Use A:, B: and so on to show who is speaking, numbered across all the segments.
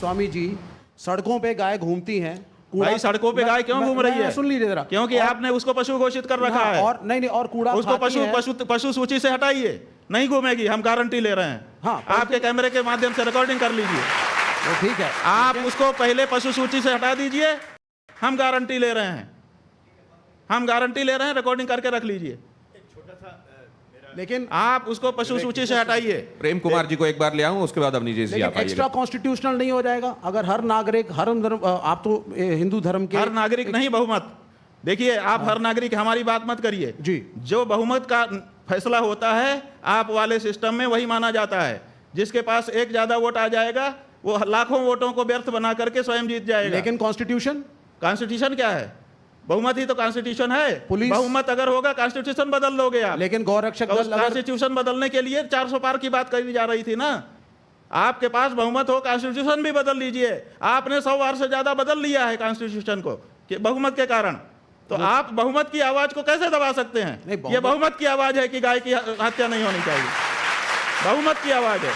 A: स्वामी जी, सड़कों पे गाय घूमती हैं।
B: भाई सड़कों पे गाय क्यों घूम रही है?
A: सुन लीजिए जरा।
B: क्योंकि आपने उसको पशु घोषित कर रखा है।
A: और नहीं और कूड़ा
B: उसको पशु सूची से हटाइए, नहीं घूमेगी, हम गारंटी ले रहे हैं।
A: हाँ,
B: आपके कैमरे के माध्यम से रिकॉर्डिंग कर लीजिए।
A: वो ठीक है,
B: आप उसको पहले पशु सूची से हटा दीजिए, हम गारंटी ले रहे हैं, हम गारंटी ले रहे हैं, रिकॉर्डिंग करके रख लीजिए।
A: लेकिन
B: आप उसको पशु सूची से हटाइए।
C: प्रेम कुमार जी को एक बार ले आऊं, उसके बाद अवनीश जी आप आइए।
A: एक्स्ट्रा कॉन्स्टिट्यूशनल नहीं हो जाएगा अगर हर नागरिक, हर आप तो हिंदू धर्म के
B: हर नागरिक नहीं, बहुमत। देखिए, आप हर नागरिक, हमारी बात मत करिए
A: जी।
B: जो बहुमत का फैसला होता है आप वाले सिस्टम में, वही माना जाता है। जिसके पास एक ज्यादा वोट आ जाएगा वो लाखों वोटों को व्यर्थ बना करके स्वयं जीत जाएगा।
A: लेकिन कॉन्स्टिट्यूशन
B: क्या है? बहुमत ही तो कॉन्स्टिट्यूशन है।
A: पुलिस,
B: बहुमत अगर होगा कॉन्स्टिट्यूशन बदल लोगे आप।
A: लेकिन गौरक्षक दल,
B: कॉन्स्टिट्यूशन बदलने के लिए 400 पार की बात कही जा रही थी ना। आपके पास बहुमत हो, कॉन्स्टिट्यूशन भी बदल लीजिए। आपने 100 बार से ज्यादा बदल लिया है कॉन्स्टिट्यूशन को बहुमत के कारण। तो आप बहुमत की आवाज को कैसे दबा सकते हैं? ये बहुमत की आवाज है कि गाय की हत्या नहीं होनी चाहिए, बहुमत की आवाज है।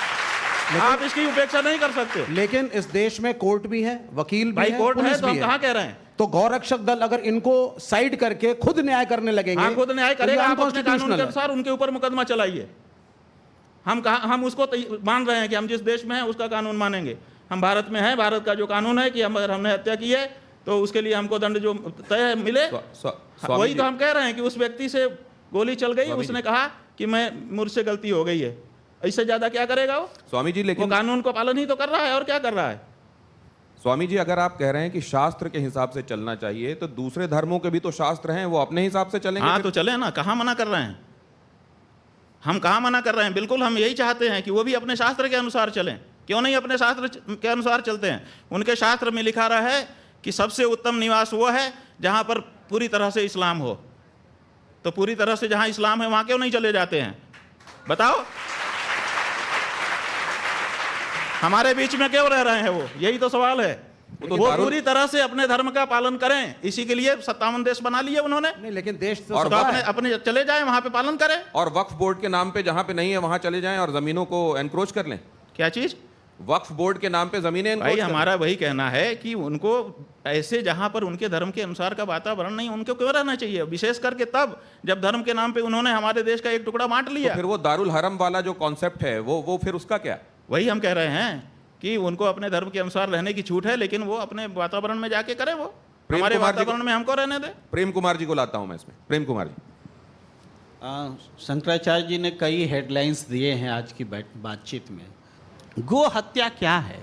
B: आप इसकी उपेक्षा नहीं कर सकते।
A: लेकिन इस देश में कोर्ट भी है, वकील भी है,
B: कोर्ट है,
A: पुलिस
B: तो हम कहाँ कह रहे हैं?
A: तो गौरक्षक दल अगर इनको साइड करके खुद न्याय करने लगेंगे,
B: हाँ, खुद न्याय करेगा।
A: तो
B: आप अपने कानून के अनुसार उनके ऊपर मुकदमा चलाइए। हम उसको मान रहे हैं कि हम जिस देश में हैं उसका कानून मानेंगे। हम भारत में हैं, भारत का जो कानून है कि अगर हमने हत्या की है तो उसके लिए हमको दंड जो तय मिले, वही तो हम कह रहे हैं कि उस व्यक्ति से गोली चल गई, उसने कहा कि मुझसे गलती हो गई है, इससे ज्यादा क्या करेगा वो?
C: स्वामी जी, लेकिन
B: वो कानून को पालन ही तो कर रहा है, और क्या कर रहा है?
C: स्वामी जी, अगर आप कह रहे हैं कि शास्त्र के हिसाब से चलना चाहिए, तो दूसरे धर्मों के भी तो शास्त्र हैं, वो अपने हिसाब से चलेंगे।
B: हाँ, तो चले ना, कहाँ मना कर रहे हैं हम? कहाँ मना कर रहे हैं? बिल्कुल हम यही चाहते हैं कि वो भी अपने शास्त्र के अनुसार चलें। क्यों नहीं अपने शास्त्र के अनुसार चलते हैं? उनके शास्त्र में लिखा रहा है कि सबसे उत्तम निवास वो है जहां पर पूरी तरह से इस्लाम हो। तो पूरी तरह से जहां इस्लाम है वहां क्यों नहीं चले जाते हैं? बताओ, हमारे बीच में क्यों रह रहे हैं वो? यही तो सवाल है। वो पूरी तरह से अपने धर्म का पालन करें, इसी के लिए 57 देश बना लिए उन्होंने।
A: नहीं, लेकिन देश तो
C: और
B: अपने चले जाएं, वहां पे पालन करें।
C: और वक्फ बोर्ड के नाम पे जहां पे नहीं है वहां चले जाएं और जमीनों को एनक्रोच कर लें।
B: क्या चीज?
C: वक्फ बोर्ड के नाम पे जमीनें।
B: भाई हमारा वही कहना है कि उनको ऐसे जहां पर उनके धर्म के अनुसार का वातावरण नहीं, उनको क्यों रहना चाहिए? विशेष करके तब जब धर्म के नाम पे उन्होंने हमारे देश का एक टुकड़ा बांट लिया।
C: तो फिर वो दारुल हरम वाला जो कॉन्सेप्ट है वो फिर उसका क्या?
B: वही हम कह रहे हैं कि उनको अपने धर्म के अनुसार रहने की छूट है, लेकिन वो अपने वातावरण में जाके करे, वो हमारे वातावरण में हमको रहने दे।
C: प्रेम कुमार जी को लाता हूं मैं इसमें। प्रेम कुमार जी,
D: शंकराचार्य जी ने कई हेडलाइंस दिए हैं आज की बातचीत में। गो हत्या क्या है?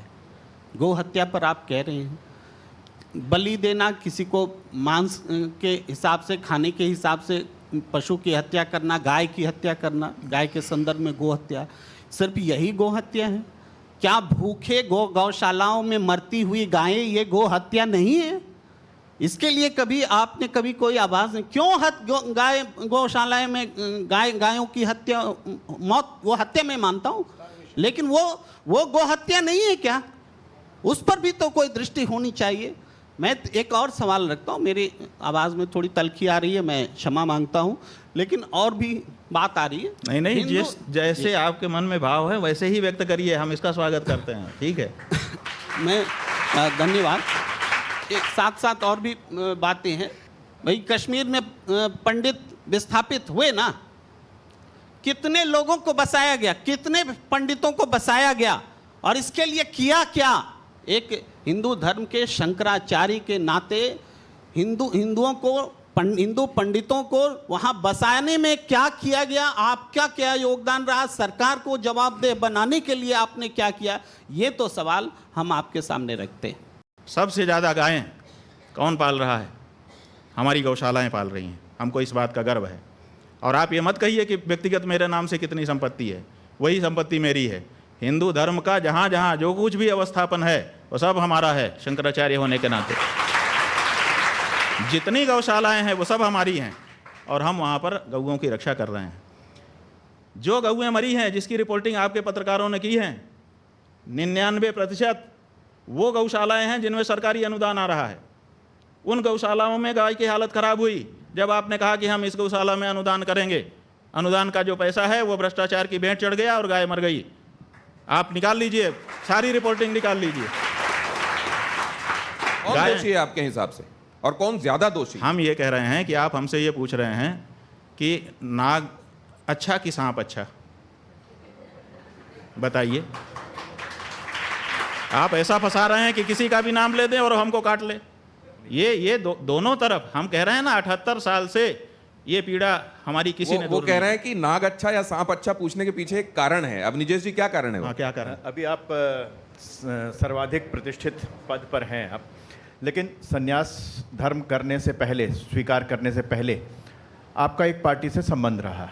D: गो हत्या पर आप कह रहे हैं बलि देना, किसी को मांस के हिसाब से, खाने के हिसाब से पशु की हत्या करना, गाय की हत्या करना, गाय के संदर्भ में गो हत्या, सिर्फ यही गो हत्या है क्या? भूखे गौशालाओं में मरती हुई गायें ये गो हत्या नहीं है? इसके लिए कभी आपने कोई आवाज़ नहीं? क्यों गाय गौशालाएं में गायों की हत्या, मौत, वो हत्या मैं मानता हूँ, लेकिन वो गो हत्या नहीं है क्या? उस पर भी तो कोई दृष्टि होनी चाहिए। मैं एक और सवाल रखता हूँ, मेरी आवाज़ में थोड़ी तलखी आ रही है, मैं क्षमा मांगता हूँ, लेकिन और भी बात आ रही है।
B: नहीं, जैसे आपके मन में भाव है वैसे ही व्यक्त करिए, हम इसका स्वागत करते हैं। ठीक है
D: मैं धन्यवाद। एक साथ साथ और भी बातें हैं भाई। कश्मीर में पंडित विस्थापित हुए ना, कितने लोगों को बसाया गया, कितने पंडितों को बसाया गया, और इसके लिए किया क्या? एक हिंदू धर्म के शंकराचार्य के नाते हिंदू पंडितों को वहां बसाने में क्या किया गया? आपका क्या योगदान रहा? सरकार को जवाबदेह बनाने के लिए आपने क्या किया? ये तो सवाल हम आपके सामने रखते हैं।
B: सबसे ज़्यादा गायें कौन पाल रहा है? हमारी गौशालाएं पाल रही हैं, हमको इस बात का गर्व है। और आप ये मत कहिए कि व्यक्तिगत मेरे नाम से कितनी संपत्ति है, वही संपत्ति मेरी है। हिंदू धर्म का जहाँ जहाँ जो कुछ भी अवस्थापन है वो सब हमारा है, शंकराचार्य होने के नाते। जितनी गौशालाएं हैं वो सब हमारी हैं, और हम वहाँ पर गौओं की रक्षा कर रहे हैं। जो गौएं मरी हैं, जिसकी रिपोर्टिंग आपके पत्रकारों ने की है, 99% वो गौशालाएं हैं जिनमें सरकारी अनुदान आ रहा है। उन गौशालाओं में गाय की हालत खराब हुई जब आपने कहा कि हम इस गौशाला में अनुदान करेंगे। अनुदान का जो पैसा है वो भ्रष्टाचार की भेंट चढ़ गया और गाय मर गई। आप निकाल लीजिए, सारी रिपोर्टिंग निकाल लीजिए।
C: कौन
B: गाय-
C: दोषी है आपके हिसाब से और कौन ज्यादा दोषी?
B: हम ये कह रहे हैं कि आप हमसे ये पूछ रहे हैं कि नाग अच्छा कि सांप अच्छा, बताइए। आप ऐसा फंसा रहे हैं कि किसी का भी नाम ले दें और हमको काट ले। ये दोनों तरफ हम कह रहे हैं ना, 78 साल से ये पीड़ा हमारी किसी ने
C: वो
B: दूर
C: कह
B: नहीं
C: रहे हैं कि नाग अच्छा या सांप अच्छा पूछने के पीछे एक कारण है। अब निजेश जी क्या कारण है वो?
B: हाँ, क्या करें?
E: अभी आप सर्वाधिक प्रतिष्ठित पद पर हैं आप, लेकिन संन्यास धर्म करने से पहले, स्वीकार करने से पहले आपका एक पार्टी से संबंध रहा,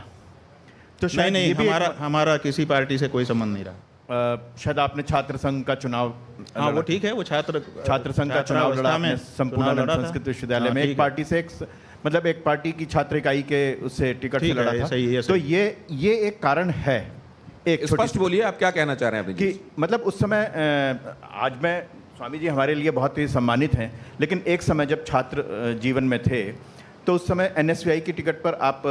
E: तो
B: नहीं
E: शायद
B: नहीं,
E: ये भी
B: हमारा किसी पार्टी से कोई संबंध नहीं रहा।
E: शायद आपने छात्र संघ का चुनाव
B: हाँ, वो
E: लड़ा।
B: ठीक है, वो छात्र
E: संघ का चुनाव लड़ा आपने संपूर्ण संस्कृत विश्वविद्यालय में, एक पार्टी से, मतलब एक पार्टी की छात्र इकाई के उससे टिकट से
B: ठीक है,
E: लड़ा था।
B: सही है,
E: तो
B: सही।
E: ये एक कारण है। एक
C: स्पष्ट बोलिए, आप क्या कहना चाह रहे हैं अपनी
E: कि मतलब उस समय आज मैं, स्वामी जी हमारे लिए बहुत ही सम्मानित हैं, लेकिन एक समय जब छात्र जीवन में थे तो उस समय एनएसयूआई की टिकट पर आप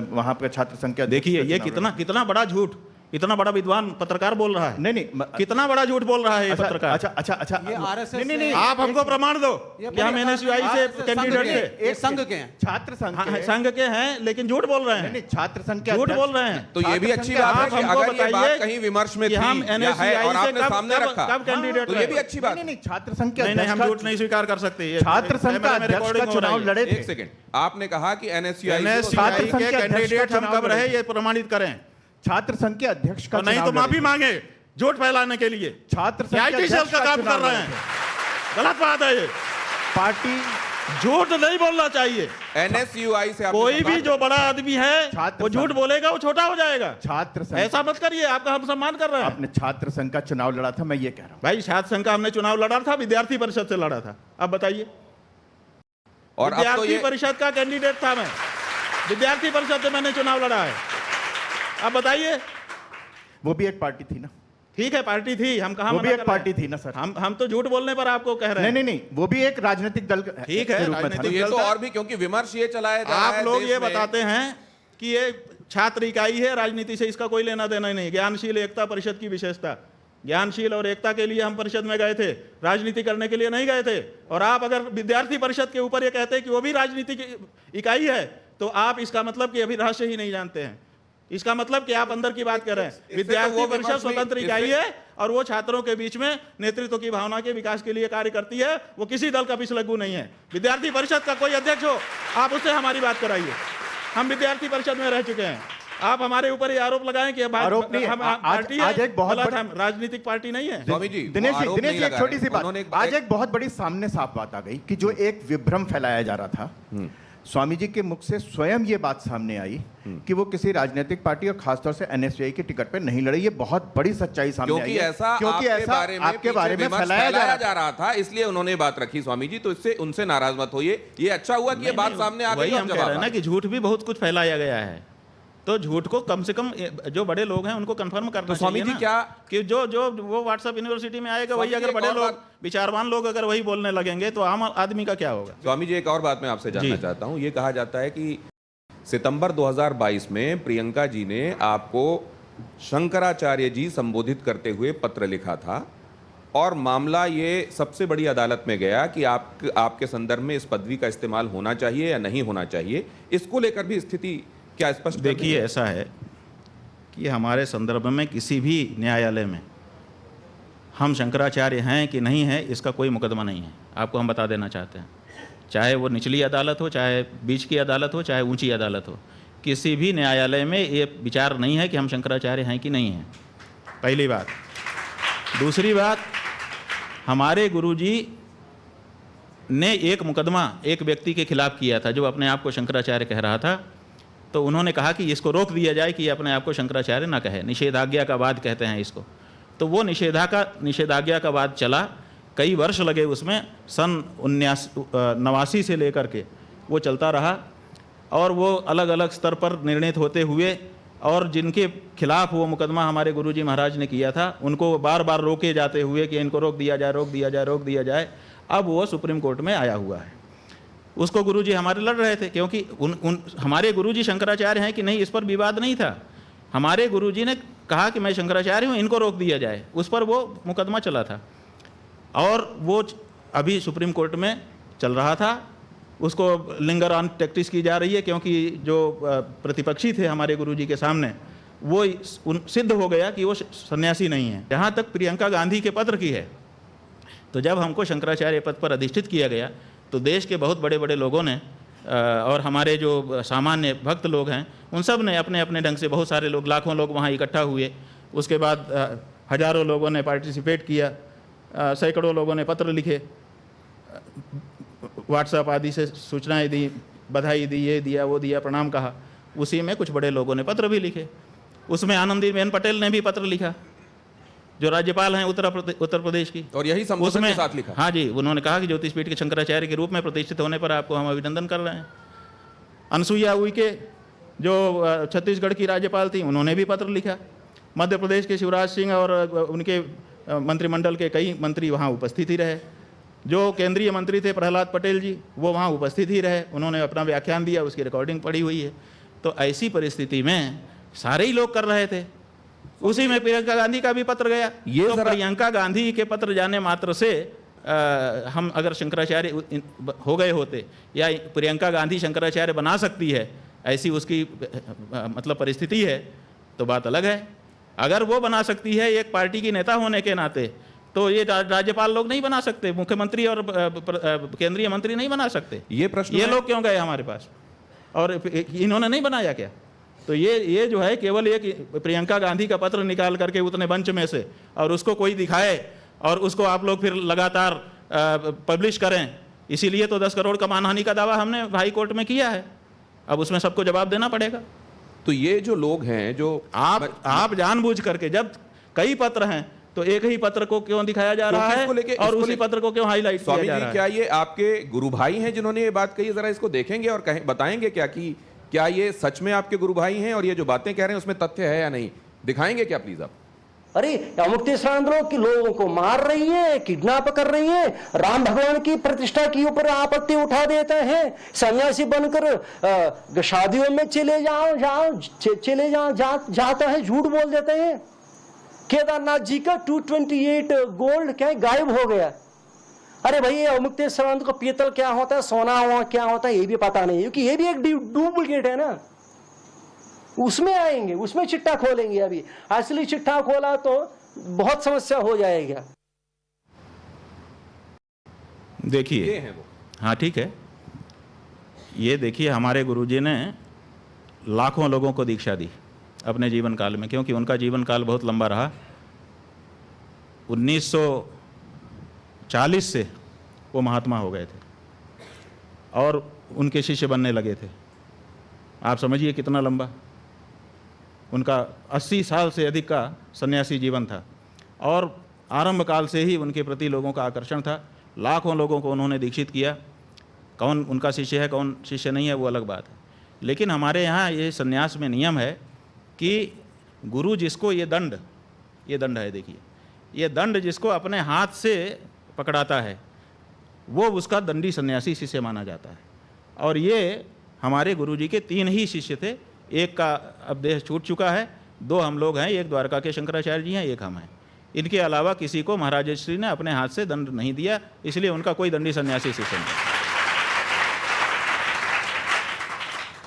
E: वहां पर छात्र संघ के अध्यक्ष
B: देखिए,
E: का
B: ये
E: चुनाव
B: कितना बड़ा झूठ, इतना बड़ा विद्वान पत्रकार बोल रहा है।
E: नहीं
B: कितना बड़ा झूठ बोल रहा है ये
E: अच्छा,
B: पत्रकार।
E: अच्छा
A: ये आरएसएस
E: नहीं, नहीं,
B: आप हमको प्रमाण दो कि हम एनएसयूआई से कैंडिडेट थे।
A: ये संघ के हैं।
E: छात्र संघ
B: हाँ,
E: के
B: संघ के हैं, लेकिन झूठ बोल रहे
E: नहीं,
B: हैं,
E: छात्र संघ के
B: झूठ
E: अध्यक्ष-
B: बोल रहे हैं।
C: तो ये भी
E: छात्र
C: अच्छी
E: संघ
C: बात
E: के-
C: है
B: आप
C: कि
B: हमको
C: अगर ये बात
B: बताइए
C: कहीं विमर्श में
B: कि
C: थी
B: हम
C: या है
B: NSCI
C: और
B: से
C: आपने
B: कब-
C: सामने
B: कब-
C: रखा,
B: कब कैंडिडेट
C: तो ये भी
B: रहे?
C: अच्छी बात
E: नहीं,
C: है।
E: नहीं, छात्र संघ के
B: नहीं नहीं, हम
E: अध्यक्ष
B: झूठ नहीं स्वीकार कर सकते। ये
E: छात्र संघ का
B: कैमरे में
E: अध्यक्ष का
B: रिकॉर्डिंग हो
E: चुनाव
B: रही है।
E: लड़े थे।
C: एक सेकंड, आपने कहा कि एनएसयूआई
E: छात्र
B: NSCI
E: संघ
B: के
E: के अध्यक्ष
B: कैंडिडेट
E: का
B: हम
E: चुनाव
B: कब रहे,
E: लड़े।
B: ये प्रमाणित करें,
E: छात्र संघ के अध्यक्ष का
B: और नहीं तो
E: चुनाव
B: माफी
E: लड़े।
B: मांगे झूठ फैलाने के लिए।
E: छात्र संघ के
B: आईटी सेल
E: अध्यक्ष
B: का काम
E: चुनाव
B: कर रहे
E: लड़े
B: हैं,
E: थे।
B: गलत बात है ये।
E: पार्टी
B: झूठ नहीं बोलना चाहिए।
C: एनएसयूआई से आपने
B: कोई
C: कहा-
B: भी जो बड़ा आदमी है
E: छात्र
B: वो झूठ
E: संघ-
B: बोलेगा, वो छोटा हो जाएगा।
E: छात्र संघ,
B: ऐसा मत करिए, आपका हम सम्मान कर रहे हैं।
E: आपने छात्र संघ का चुनाव लड़ा था, मैं ये कह रहा हूँ।
B: भाई, छात्र संघ का हमने चुनाव लड़ा था, विद्यार्थी परिषद से लड़ा था। अब बताइए,
C: और अब तो
B: विद्यार्थी
C: ये
B: परिषद का कैंडिडेट था मैं, विद्यार्थी परिषद से मैंने चुनाव लड़ा है। अब बताइए।
E: वो भी एक पार्टी थी ना,
B: ठीक है, पार्टी थी, हम कहा
E: वो भी एक पार्टी थी ना सर।
B: हम तो झूठ बोलने पर आपको कह रहे
E: नहीं
B: हैं।
E: नहीं नहीं, वो भी एक राजनीतिक दल
B: ठीक है,
E: के रूप में था
B: राजनीतिक
C: तो
E: ना।
C: ये
B: दल
C: तो
B: का-
C: और भी, क्योंकि विमर्श ये चलाया जा रहा है
B: आप लोग
C: देश
B: ये
C: में।
B: बताते हैं कि ये छात्र इकाई है, राजनीति से इसका कोई लेना देना नहीं। ज्ञानशील एकता परिषद की विशेषता, ज्ञानशील और एकता के लिए हम परिषद में गए थे, राजनीति करने के लिए नहीं गए थे। और आप अगर विद्यार्थी परिषद के ऊपर ये कहते हैं कि वो भी राजनीति की इकाई है, तो आप इसका मतलब कि अभी राष्ट्र ही नहीं जानते हैं। इसका मतलब कि आप अंदर की बात कर रहे हैं।
C: तो
B: विद्यार्थी
C: वो
B: परिषद
C: विमर्श
B: स्वतंत्र
C: नहीं-
B: इकाई
C: इससे-
B: है और वो छात्रों के बीच में नेतृत्व की भावना के विकास के लिए कार्य करती है। वो किसी दल का पिछलग्गू नहीं है। विद्यार्थी परिषद का कोई अध्यक्ष हो, आप उससे हमारी बात कराइए। हम विद्यार्थी परिषद में रह चुके हैं। आप हमारे ऊपर ये आरोप लगाएं कि
E: आरोप नहीं है।
B: हम
E: आज-
B: पार्टी है,
E: आज एक बहुत
B: गलत,
E: बड़ी-
B: हम राजनीतिक पार्टी नहीं है।
C: स्वामी जी,
E: दिनेश
C: वो
E: जी,
C: आरोप
E: दिनेश
C: नहीं
E: जी, एक
C: लगा
E: छोटी
C: रहे।
E: सी बात,
C: उन्होंने
E: आज एक बहुत बड़ी सामने साफ बात आ गई कि जो एक विभ्रम फैलाया जा रहा था, स्वामी जी के मुख से स्वयं ये बात सामने आई कि वो किसी राजनीतिक पार्टी और खासतौर से एनएसयूआई की टिकट पे नहीं लड़े। ये बहुत बड़ी सच्चाई सामने आई
C: क्योंकि
E: है।
C: ऐसा
E: क्योंकि
C: आपके
E: ऐसा
C: बारे में
E: आपके बारे में
C: विमर्श
E: फैलाया जा रहा था।
C: था, इसलिए उन्होंने बात रखी। स्वामी जी, तो इससे उनसे नाराज मत होइए। ये अच्छा हुआ कि ये बात सामने आ गई।
B: वही
C: और
B: हम कह
C: जवाब
B: रहे हैं
C: आ
B: ना
C: गया।
B: कि झूठ भी बहुत कुछ फैलाया गया है। तो झूठ को कम से कम जो बड़े लोग हैं उनको कंफर्म करना
C: तो स्वामी
B: चाहिए
C: जी,
B: ना
C: क्या-
B: कि जो जो वो व्हाट्सएप यूनिवर्सिटी में आएगा, वही
C: स्वामी जी,
B: अगर
C: एक
B: बड़े
C: और
B: लोग,
C: बात-
B: विचारवान लोग अगर वही बोलने लगेंगे तो आम आदमी का क्या होगा।
C: स्वामी जी, एक और बात मैं आपसे जानना
B: जी।
C: चाहता हूं। ये कहा जाता है कि सितंबर 2022 में प्रियंका जी ने आपको शंकराचार्य जी संबोधित करते हुए पत्र लिखा था और मामला ये सबसे बड़ी अदालत में गया कि आपके संदर्भ में इस पदवी का इस्तेमाल होना चाहिए या नहीं होना चाहिए। इसको लेकर भी स्थिति क्या स्पष्ट?
B: देखिए, ऐसा है कि हमारे संदर्भ में किसी भी न्यायालय में हम शंकराचार्य हैं कि नहीं है, इसका कोई मुकदमा नहीं है। आपको हम बता देना चाहते हैं, चाहे वो निचली अदालत हो, चाहे बीच की अदालत हो, चाहे ऊंची अदालत हो, किसी भी न्यायालय में ये विचार नहीं है कि हम शंकराचार्य हैं कि नहीं हैं। पहली बात। दूसरी बात, हमारे गुरुजी ने एक मुकदमा एक व्यक्ति के खिलाफ किया था जो अपने आप को शंकराचार्य कह रहा था। तो उन्होंने कहा कि इसको रोक दिया जाए कि ये अपने आप को शंकराचार्य ना कहे। निषेधाज्ञा का वाद कहते हैं इसको। तो वो निषेधाज्ञा का वाद चला, कई वर्ष लगे उसमें, सन 1989 से लेकर के वो चलता रहा। और वो अलग अलग स्तर पर निर्णित होते हुए, और जिनके खिलाफ वो मुकदमा हमारे गुरुजी महाराज ने किया था उनको बार बार रोके जाते हुए कि इनको रोक दिया जाए, रोक दिया जाए, रोक दिया जाए। अब वो सुप्रीम कोर्ट में आया हुआ है। उसको गुरुजी हमारे लड़ रहे थे क्योंकि हमारे गुरुजी शंकराचार्य हैं कि नहीं, इस पर विवाद नहीं था। हमारे गुरुजी ने कहा कि मैं शंकराचार्य हूँ, इनको रोक दिया जाए, उस पर वो मुकदमा चला था। और वो अभी सुप्रीम कोर्ट में चल रहा था, उसको लिंगर ऑन टैक्टिस की जा रही है, क्योंकि जो प्रतिपक्षी थे हमारे गुरुजी के सामने वो सिद्ध हो गया कि वो सन्यासी नहीं है। जहाँ तक प्रियंका गांधी के पत्र की है, तो जब हमको शंकराचार्य पद पर अधिष्ठित किया गया तो देश के बहुत बड़े बड़े लोगों ने और हमारे जो सामान्य भक्त लोग हैं उन सब ने अपने अपने ढंग से, बहुत सारे लोग, लाखों लोग वहाँ इकट्ठा हुए। उसके बाद हजारों लोगों ने पार्टिसिपेट किया, सैकड़ों लोगों ने पत्र लिखे, व्हाट्सएप आदि से सूचनाएं दी, बधाई दी, ये दिया वो दिया, प्रणाम कहा। उसी में कुछ बड़े लोगों ने पत्र भी लिखे। उसमें आनंदीबेन पटेल ने भी पत्र लिखा, जो राज्यपाल हैं उत्तर प्रदेश की,
C: और यही संबोधन के साथ लिखा।
B: हाँ जी, उन्होंने कहा कि ज्योतिषपीठ के शंकराचार्य के रूप में प्रतिष्ठित होने पर आपको हम अभिनंदन कर रहे हैं। अनसुईया उइके जो छत्तीसगढ़ की राज्यपाल थी, उन्होंने भी पत्र लिखा। मध्य प्रदेश के शिवराज सिंह और उनके मंत्रिमंडल के कई मंत्री वहाँ उपस्थित ही रहे। जो केंद्रीय मंत्री थे प्रहलाद पटेल जी, वो वहाँ उपस्थित ही रहे, उन्होंने अपना व्याख्यान दिया, उसकी रिकॉर्डिंग पड़ी हुई है। तो ऐसी परिस्थिति में सारे ही लोग कर रहे थे। उसी में प्रियंका गांधी का भी पत्र गया। ये तो प्रियंका गांधी के पत्र जाने मात्र से हम अगर शंकराचार्य हो गए होते या प्रियंका गांधी शंकराचार्य बना सकती है, ऐसी उसकी मतलब परिस्थिति है, तो बात अलग है। अगर वो बना सकती है एक पार्टी की नेता होने के नाते, तो ये राज्यपाल लोग नहीं बना सकते, मुख्यमंत्री और केंद्रीय मंत्री नहीं बना सकते।
C: ये प्रश्न
B: ये लोग क्यों गए हमारे पास, और इन्होंने नहीं बनाया क्या? तो ये जो है केवल एक प्रियंका गांधी का पत्र निकाल करके उतने बंच में से, और उसको कोई दिखाए और उसको आप लोग फिर लगातार पब्लिश करें, इसीलिए तो 10 करोड़ का मानहानि का दावा हमने हाई कोर्ट में किया है। अब उसमें सबको जवाब देना पड़ेगा।
C: तो ये जो लोग हैं, जो
B: आप जानबूझ करके, जब कई पत्र हैं तो एक ही पत्र को क्यों दिखाया जा रहा है और उसी पत्र को क्यों हाईलाइट किया जा रहा है?
C: क्या ये आपके गुरु भाई हैं जिन्होंने ये बात कही? जरा इसको देखेंगे और बताएंगे क्या कि क्या ये सच में आपके गुरु भाई हैं और ये जो बातें कह रहे हैं उसमें तथ्य है या नहीं? दिखाएंगे क्या प्लीज आप?
F: अरे अमुक्तेश्वरांध्रों के लोगों को मार रही है, किडनैप कर रही है, राम भगवान की प्रतिष्ठा के ऊपर आपत्ति उठा देते हैं, सन्यासी बनकर शादियों में चले जाता है, झूठ बोल देते हैं। केदारनाथ जी का 228 गोल्ड क्या गायब हो गया। अरे भाई, अमुक्तेश्वरांध्र को पीतल क्या होता है, सोना क्या होता है, ये भी पता नहीं, क्योंकि ये भी एक डुप्लीकेट है ना। उसमें आएंगे, उसमें चिट्ठा खोलेंगे। अभी असली चिट्ठा खोला तो बहुत समस्या हो जाएगा।
B: देखिए, हाँ ठीक है, ये देखिए, हमारे गुरुजी ने लाखों लोगों को दीक्षा दी अपने जीवन काल में, क्योंकि उनका जीवन काल बहुत लंबा रहा। 1940 से वो महात्मा हो गए थे और उनके शिष्य बनने लगे थे। आप समझिए कितना लंबा। उनका 80 साल से अधिक का सन्यासी जीवन था और आरंभ काल से ही उनके प्रति लोगों का आकर्षण था। लाखों लोगों को उन्होंने दीक्षित किया। कौन उनका शिष्य है, कौन शिष्य नहीं है, वो अलग बात है। लेकिन हमारे यहाँ ये सन्यास में नियम है कि गुरु जिसको ये दंड है, देखिए, ये दंड जिसको अपने हाथ से पकड़ाता है वो उसका दंडी सन्यासी शिष्य माना जाता है। और ये हमारे गुरुजी के 3 ही शिष्य थे। एक का अब देह छूट चुका है, 2 हम लोग हैं, एक द्वारका के शंकराचार्य जी हैं, एक हम हैं। इनके अलावा किसी को महाराज श्री ने अपने हाथ से दंड नहीं दिया, इसलिए उनका कोई दंडी सन्यासी शिष्य नहीं।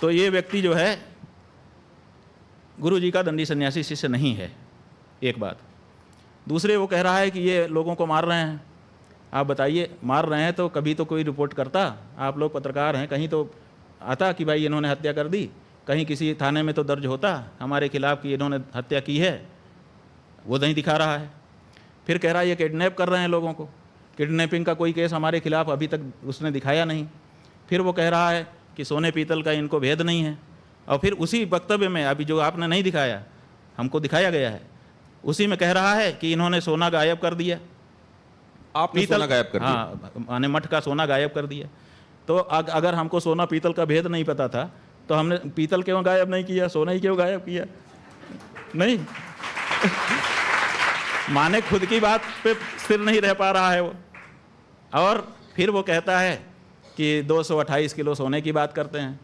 B: तो ये व्यक्ति जो है गुरुजी का दंडी सन्यासी शिष्य नहीं है, एक बात। दूसरे, वो कह रहा है कि ये लोगों को मार रहे हैं। आप बताइए, मार रहे हैं तो कभी तो कोई रिपोर्ट करता? आप लोग पत्रकार हैं, कहीं तो आता कि भाई इन्होंने हत्या कर दी, कहीं किसी थाने में तो दर्ज होता हमारे खिलाफ कि इन्होंने हत्या की है, वो नहीं दिखा रहा है। फिर कह रहा है ये किडनैप कर रहे हैं लोगों को, किडनैपिंग का कोई केस हमारे खिलाफ अभी तक उसने दिखाया नहीं। फिर वो कह रहा है कि सोने पीतल का इनको भेद नहीं है। और फिर उसी वक्तव्य में, अभी जो आपने नहीं दिखाया, हमको दिखाया गया है, उसी में कह रहा है कि इन्होंने सोना गायब कर दिया।
C: आपने सोना गायब कर दिया?
B: हाँ, माने मठ का सोना गायब कर दिया। तो अगर हमको सोना पीतल का भेद नहीं पता था तो हमने पीतल क्यों गायब नहीं किया, सोना ही क्यों गायब किया? नहीं माने खुद की बात पे स्थिर नहीं रह पा रहा है वो। और फिर वो कहता है कि 228 किलो सोने की बात करते हैं।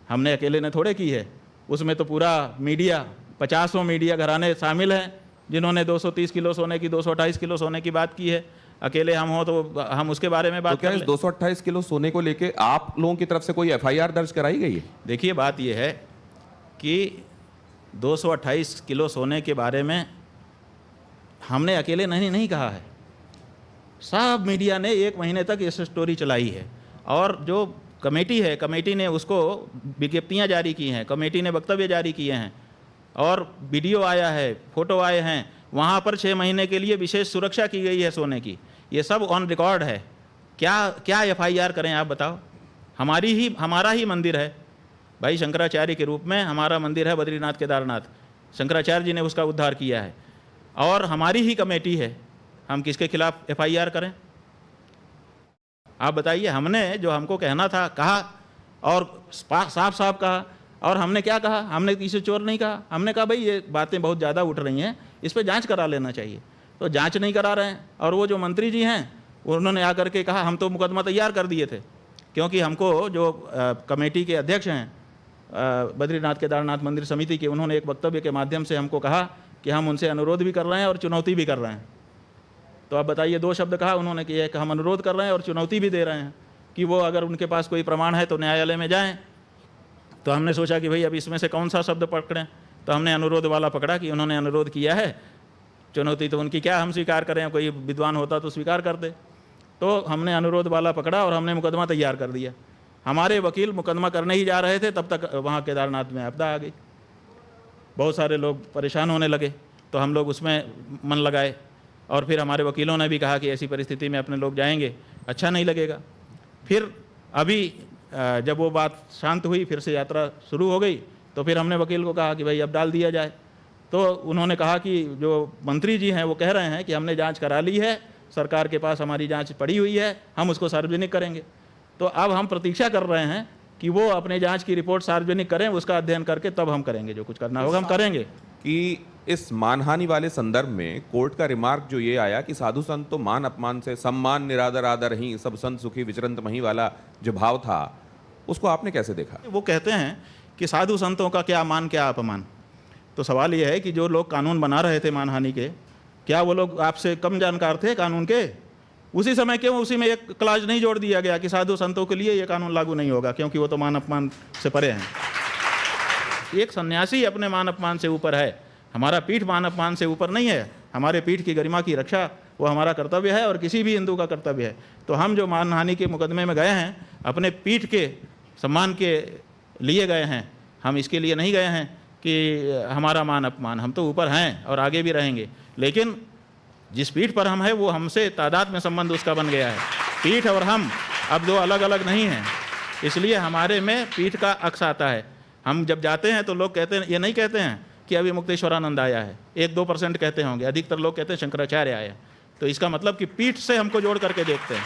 B: हमने अकेले ने थोड़े की है, उसमें तो पूरा मीडिया, 50 मीडिया घराने शामिल हैं जिन्होंने 230 किलो सोने की, 228 किलो सोने की बात की है। अकेले हम हो तो हम उसके बारे में
C: तो
B: बात
C: क्या
B: कर
C: इस
B: लें।
C: 228 किलो सोने को लेके आप लोगों की तरफ से कोई एफआईआर दर्ज कराई गई है?
B: देखिए, बात यह है कि 228 किलो सोने के बारे में हमने अकेले नहीं कहा है। सब मीडिया ने 1 महीने तक इस स्टोरी चलाई है, और जो कमेटी है, कमेटी ने उसको विज्ञप्तियां जारी की हैं, कमेटी ने वक्तव्य जारी किए हैं, और वीडियो आया है, फोटो आए हैं। वहाँ पर 6 महीने के लिए विशेष सुरक्षा की गई है सोने की। ये सब ऑन रिकॉर्ड है। क्या एफआईआर करें आप बताओ? हमारा ही मंदिर है भाई, शंकराचार्य के रूप में हमारा मंदिर है बद्रीनाथ केदारनाथ। शंकराचार्य जी ने उसका उद्धार किया है, और हमारी ही कमेटी है। हम किसके खिलाफ एफआईआर करें? आप बताइए। हमने जो हमको कहना था कहा, और साफ साफ कहा। और हमने क्या कहा? हमने किसी चोर नहीं कहा। हमने कहा भाई ये बातें बहुत ज़्यादा उठ रही हैं, इस पर जांच करा लेना चाहिए। तो जांच नहीं करा रहे हैं। और वो जो मंत्री जी हैं उन्होंने आकर के कहा हम तो मुकदमा तैयार कर दिए थे, क्योंकि हमको जो कमेटी के अध्यक्ष हैं बद्रीनाथ केदारनाथ मंदिर समिति के, उन्होंने एक वक्तव्य के माध्यम से हमको कहा कि हम उनसे अनुरोध भी कर रहे हैं और चुनौती भी कर रहे हैं। तो आप बताइए, 2 शब्द कहा उन्होंने कि हम अनुरोध कर रहे हैं और चुनौती भी दे रहे हैं कि वो अगर उनके पास कोई प्रमाण है तो न्यायालय में जाएं। तो हमने सोचा कि भाई अब इसमें से कौन सा शब्द पकड़ें, तो हमने अनुरोध वाला पकड़ा कि उन्होंने अनुरोध किया है, चुनौती तो उनकी क्या हम स्वीकार करें, कोई विद्वान होता तो स्वीकार कर दे। तो हमने अनुरोध वाला पकड़ा और हमने मुकदमा तैयार कर दिया। हमारे वकील मुकदमा करने ही जा रहे थे, तब तक वहाँ केदारनाथ में आपदा आ गई। बहुत सारे लोग परेशान होने लगे, तो हम लोग उसमें मन लगाए, और फिर हमारे वकीलों ने भी कहा कि ऐसी परिस्थिति में अपने लोग जाएंगे अच्छा नहीं लगेगा। फिर अभी जब वो बात शांत हुई, फिर से यात्रा शुरू हो गई, तो फिर हमने वकील को कहा कि भाई अब डाल दिया जाए। तो उन्होंने कहा कि जो मंत्री जी हैं वो कह रहे हैं कि हमने जांच करा ली है, सरकार के पास हमारी जांच पड़ी हुई है, हम उसको सार्वजनिक करेंगे। तो अब हम प्रतीक्षा कर रहे हैं कि वो अपने जांच की रिपोर्ट सार्वजनिक करें, उसका अध्ययन करके तब हम करेंगे, जो कुछ करना होगा हम करेंगे।
C: कि इस मानहानि वाले संदर्भ में कोर्ट का रिमार्क जो ये आया कि साधु संत तो मान अपमान से सम्मान निरादर आदर ही, सब संत सुखी विचरंत मही वाला जो भाव था, उसको आपने कैसे देखा?
B: वो कहते हैं कि साधु संतों का क्या मान क्या अपमान। तो सवाल ये है कि जो लोग कानून बना रहे थे मानहानि के, क्या वो लोग आपसे कम जानकार थे कानून के? उसी समय क्यों उसी में एक क्लाज नहीं जोड़ दिया गया कि साधु संतों के लिए ये कानून लागू नहीं होगा, क्योंकि वो तो मान अपमान से परे हैं। एक सन्यासी अपने मान अपमान से ऊपर है, हमारा पीठ मान अपमान से ऊपर नहीं है। हमारे पीठ की गरिमा की रक्षा वो हमारा कर्तव्य है, और किसी भी हिंदू का कर्तव्य है। तो हम जो मानहानि के मुकदमे में गए हैं, अपने पीठ के सम्मान के लिए गए हैं, हम इसके लिए नहीं गए हैं कि हमारा मान अपमान। हम तो ऊपर हैं और आगे भी रहेंगे, लेकिन जिस पीठ पर हम हैं वो हमसे तादाद में संबंध उसका बन गया है। पीठ और हम अब 2 अलग अलग नहीं हैं, इसलिए हमारे में पीठ का अक्स आता है। हम जब जाते हैं तो लोग कहते हैं, ये नहीं कहते हैं कि अभी मुक्तेश्वरानंद आया है, 1-2% कहते होंगे, अधिकतर लोग कहते हैं शंकराचार्य आया। तो इसका मतलब कि पीठ से हमको जोड़ करके देखते हैं।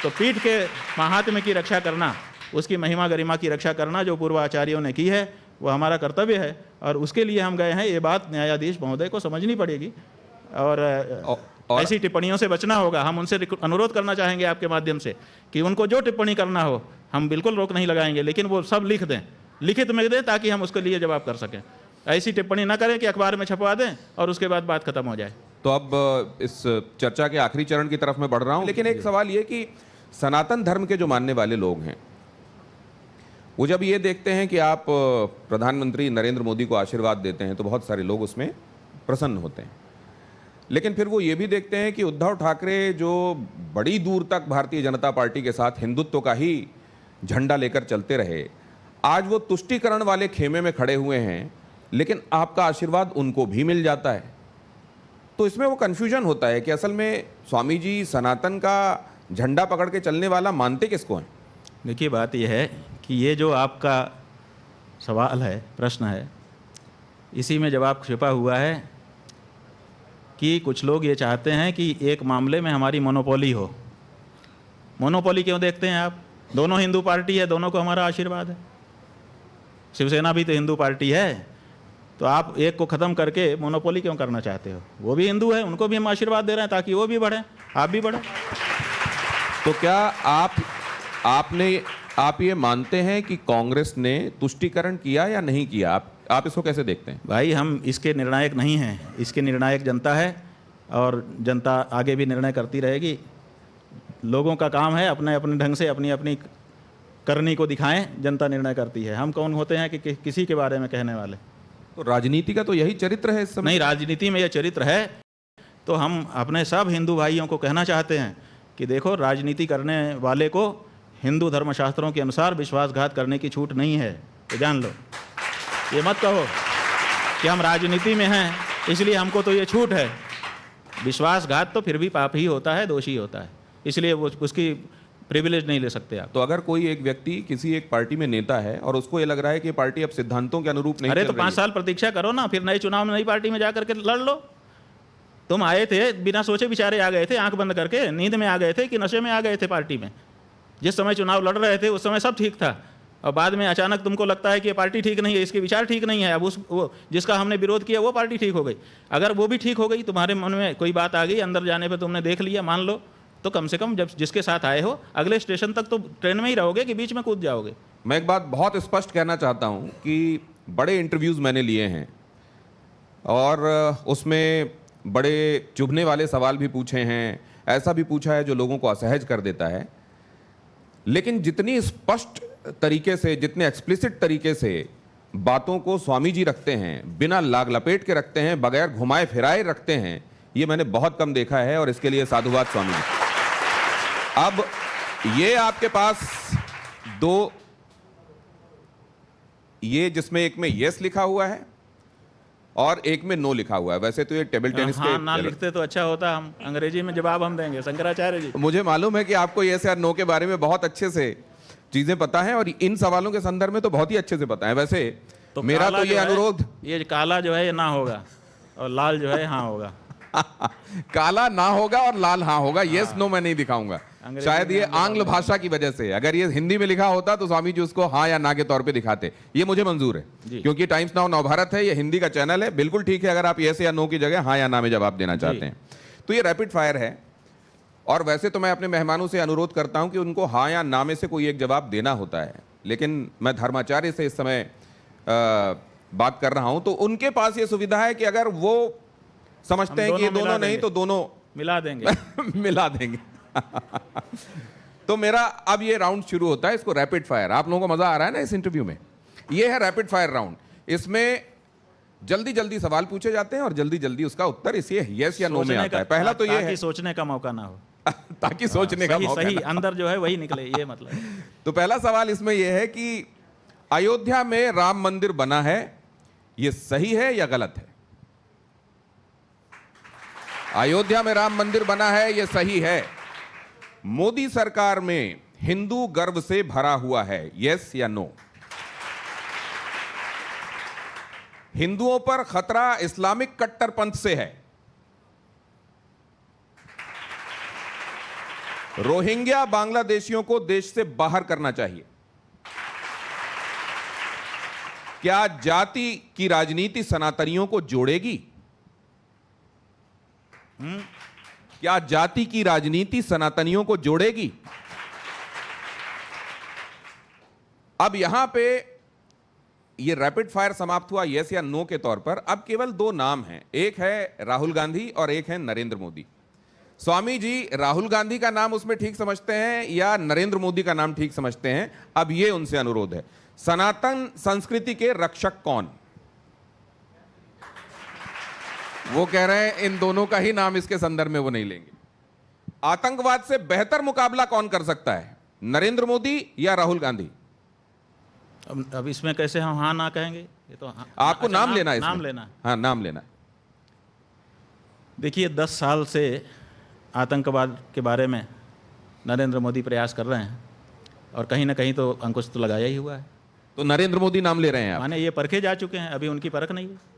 B: तो पीठ के महात्म्य की रक्षा करना, उसकी महिमा गरिमा की रक्षा करना जो पूर्व आचार्यों ने की है, वो हमारा कर्तव्य है, और उसके लिए हम गए हैं। ये बात न्यायाधीश महोदय को समझनी पड़ेगी, और ऐसी टिप्पणियों से बचना होगा। हम उनसे अनुरोध करना चाहेंगे आपके माध्यम से कि उनको जो टिप्पणी करना हो हम बिल्कुल रोक नहीं लगाएंगे, लेकिन वो सब लिख दें, लिखित में दें, ताकि हम उसके लिए जवाब कर सकें। ऐसी टिप्पणी ना करें कि अखबार में छपवा दें और उसके बाद बात खत्म हो जाए।
C: तो अब इस चर्चा के आखिरी चरण की तरफ मैं बढ़ रहा हूं, लेकिन एक सवाल ये कि सनातन धर्म के जो मानने वाले लोग हैं, वो जब ये देखते हैं कि आप प्रधानमंत्री नरेंद्र मोदी को आशीर्वाद देते हैं, तो बहुत सारे लोग उसमें प्रसन्न होते हैं। लेकिन फिर वो ये भी देखते हैं कि उद्धव ठाकरे जो बड़ी दूर तक भारतीय जनता पार्टी के साथ हिंदुत्व का ही झंडा लेकर चलते रहे, आज वो तुष्टीकरण वाले खेमे में खड़े हुए हैं, लेकिन आपका आशीर्वाद उनको भी मिल जाता है। तो इसमें वो कन्फ्यूजन होता है कि असल में स्वामी जी सनातन का झंडा पकड़ के चलने वाला मानते किसको हैं?
B: देखिए, बात यह है कि ये जो आपका सवाल है, प्रश्न है, इसी में जवाब छिपा हुआ है कि कुछ लोग ये चाहते हैं कि एक मामले में हमारी मोनोपोली हो। मोनोपोली क्यों देखते हैं आप? दोनों हिंदू पार्टी है, दोनों को हमारा आशीर्वाद है। शिवसेना भी तो हिंदू पार्टी है, तो आप एक को ख़त्म करके मोनोपोली क्यों करना चाहते हो? वो भी हिंदू है, उनको भी हम आशीर्वाद दे रहे हैं ताकि वो भी बढ़ें, आप भी बढ़ें।
C: तो क्या आप ये मानते हैं कि कांग्रेस ने तुष्टीकरण किया या नहीं किया? आप इसको कैसे देखते हैं?
B: भाई, हम इसके निर्णायक नहीं हैं, इसके निर्णायक जनता है, और जनता आगे भी निर्णय करती रहेगी। लोगों का काम है अपने अपने ढंग से अपनी अपनी करनी को दिखाएं, जनता निर्णय करती है। हम कौन होते हैं कि किसी के बारे में कहने वाले।
C: तो राजनीति का तो यही चरित्र है इस समय।
B: नहीं, राजनीति में यह चरित्र है तो हम अपने सब हिंदू भाइयों को कहना चाहते हैं कि देखो, राजनीति करने वाले को हिंदू धर्मशास्त्रों के अनुसार विश्वासघात करने की छूट नहीं है, तो जान लो। ये मत कहो कि हम राजनीति में हैं इसलिए हमको तो ये छूट है। विश्वासघात तो फिर भी पाप ही होता है, दोषी होता है, इसलिए वो उसकी प्रिविलेज नहीं ले सकते आप।
C: तो अगर कोई एक व्यक्ति किसी एक पार्टी में नेता है और उसको ये लग रहा है कि पार्टी अब सिद्धांतों के अनुरूप नहीं
B: अरे
C: चल
B: तो
C: रही
B: 5 साल प्रतीक्षा करो ना, फिर नए चुनाव में नई पार्टी में जा करके लड़ लो। तुम आए थे बिना सोचे विचारे आ गए थे, आंख बंद करके, नींद में आ गए थे कि नशे में आ गए थे पार्टी में। जिस समय चुनाव लड़ रहे थे उस समय सब ठीक था, और बाद में अचानक तुमको लगता है कि ये पार्टी ठीक नहीं है, इसके विचार ठीक नहीं है, अब वो जिसका हमने विरोध किया वो पार्टी ठीक हो गई। अगर वो भी ठीक हो गई, तुम्हारे मन में कोई बात आ गई, अंदर जाने पर तुमने देख लिया, मान लो, तो कम से कम जब जिसके साथ आए हो अगले स्टेशन तक तो ट्रेन में ही रहोगे कि बीच में कूद जाओगे।
C: मैं एक बात बहुत स्पष्ट कहना चाहता हूं कि बड़े इंटरव्यूज मैंने लिए हैं और उसमें बड़े चुभने वाले सवाल भी पूछे हैं, ऐसा भी पूछा है जो लोगों को असहज कर देता है, लेकिन जितनी स्पष्ट तरीके से, जितने एक्सप्लिसिट तरीके से बातों को स्वामी जी रखते हैं, बिना लाग लपेट के रखते हैं, बगैर घुमाए फिराए रखते हैं, ये मैंने बहुत कम देखा है और इसके लिए साधुवाद स्वामी जी। अब ये आपके पास दो, ये जिसमें एक में यस लिखा हुआ है और एक में नो लिखा हुआ है। वैसे तो ये टेबल टेनिस
B: हाँ, ना लिखते तो अच्छा होता, हम अंग्रेजी में जवाब हम देंगे। शंकराचार्य जी,
C: मुझे मालूम है कि आपको यस या नो के बारे में बहुत अच्छे से चीजें पता है और इन सवालों के संदर्भ में तो बहुत ही अच्छे से पता है। वैसे तो मेरा तो ये अनुरोध,
B: ये काला जो है ये ना होगा और लाल जो है हाँ होगा।
C: काला ना होगा और लाल हाँ होगा। यस नो मैं नहीं दिखाऊंगा, शायद ये आंग्ल भाषा की वजह से। अगर ये हिंदी में लिखा होता तो स्वामी जी उसको हाँ या ना के तौर पे दिखाते। ये मुझे मंजूर है क्योंकि टाइम्स नाउ नवभारत है, ये हिंदी का चैनल है, बिल्कुल ठीक है अगर आप यस या नो की जगह हाँ या ना में जवाब देना चाहते हैं। तो ये रैपिड फायर है और वैसे तो मैं अपने मेहमानों से अनुरोध करता हूं कि उनको हाँ या ना में से कोई एक जवाब देना होता है, लेकिन मैं धर्माचार्य से इस समय बात कर रहा हूं तो उनके पास ये सुविधा है कि अगर वो समझते हैं कि ये दोनों नहीं तो दोनों
B: मिला देंगे
C: मिला देंगे। तो मेरा अब ये राउंड शुरू होता है, इसको रैपिड फायर। आप लोगों को मजा आ रहा है ना इस इंटरव्यू में? ये है रैपिड फायर राउंड। इसमें जल्दी जल्दी सवाल पूछे जाते हैं और जल्दी जल्दी उसका उत्तर इसे यस या नो में आता है। पहला तो ये है
B: सोचने का मौका ना हो
C: ताकि सोचने का मौका
B: सही अंदर जो है वही निकले, ये मतलब।
C: तो पहला सवाल इसमें यह है कि अयोध्या में राम मंदिर बना है, ये सही है या गलत है? अयोध्या में राम मंदिर बना है, ये सही है। मोदी सरकार में हिंदू गर्व से भरा हुआ है, यस या नो? हिंदुओं पर खतरा इस्लामिक कट्टरपंथ से है। रोहिंग्या बांग्लादेशियों को देश से बाहर करना चाहिए। क्या जाति की राजनीति सनातनियों को जोड़ेगी? क्या जाति की राजनीति सनातनियों को जोड़ेगी? अब यहां पे ये रैपिड फायर समाप्त हुआ यस या नो के तौर पर। अब केवल दो नाम हैं, एक है राहुल गांधी और एक है नरेंद्र मोदी। स्वामी जी राहुल गांधी का नाम उसमें ठीक समझते हैं या नरेंद्र मोदी का नाम ठीक समझते हैं? अब ये उनसे अनुरोध है, सनातन संस्कृति के रक्षक कौन? वो कह रहे हैं इन दोनों का ही नाम इसके संदर्भ में वो नहीं लेंगे। आतंकवाद से बेहतर मुकाबला कौन कर सकता है, नरेंद्र मोदी या राहुल गांधी?
B: अब इसमें कैसे हम हाँ ना कहेंगे? ये तो
C: आपको नाम लेना है,
B: नाम लेना।
C: हाँ नाम लेना।
B: देखिए 10 साल से आतंकवाद के बारे में नरेंद्र मोदी प्रयास कर रहे हैं और कहीं ना कहीं तो अंकुश तो लगाया ही हुआ है।
C: तो नरेंद्र मोदी नाम ले रहे हैं आप?
B: माने ये परखे जा चुके हैं, अभी उनकी परख नहीं है।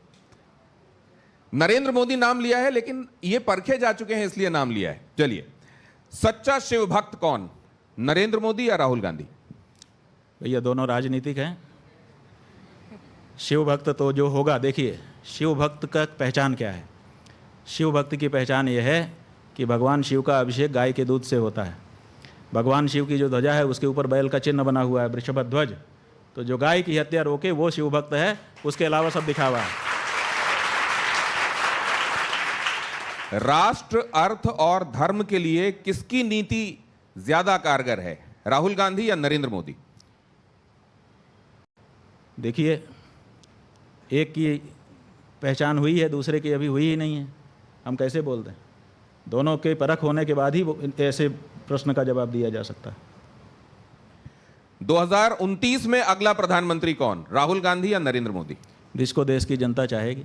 C: नरेंद्र मोदी नाम लिया है लेकिन ये परखे जा चुके हैं इसलिए नाम लिया है। चलिए, सच्चा शिव भक्त कौन, नरेंद्र मोदी या राहुल गांधी?
B: भैया दोनों राजनीतिक हैं। शिव भक्त तो जो होगा, देखिए शिव भक्त का पहचान क्या है? शिव भक्त की पहचान यह है कि भगवान शिव का अभिषेक गाय के दूध से होता है। भगवान शिव की जो ध्वजा है उसके ऊपर बैल का चिन्ह बना हुआ है, वृषभ ध्वज। तो जो गाय की हत्या रोके वो शिव भक्त है, उसके अलावा सब दिखावा है।
C: राष्ट्र, अर्थ और धर्म के लिए किसकी नीति ज्यादा कारगर है, राहुल गांधी या नरेंद्र मोदी?
B: देखिए, एक की पहचान हुई है, दूसरे की अभी हुई ही नहीं है, हम कैसे बोल दें? दोनों के परख होने के बाद ही ऐसे प्रश्न का जवाब दिया जा सकता है।
C: 2029 में अगला प्रधानमंत्री कौन, राहुल गांधी या नरेंद्र मोदी?
B: जिसको देश की जनता चाहेगी।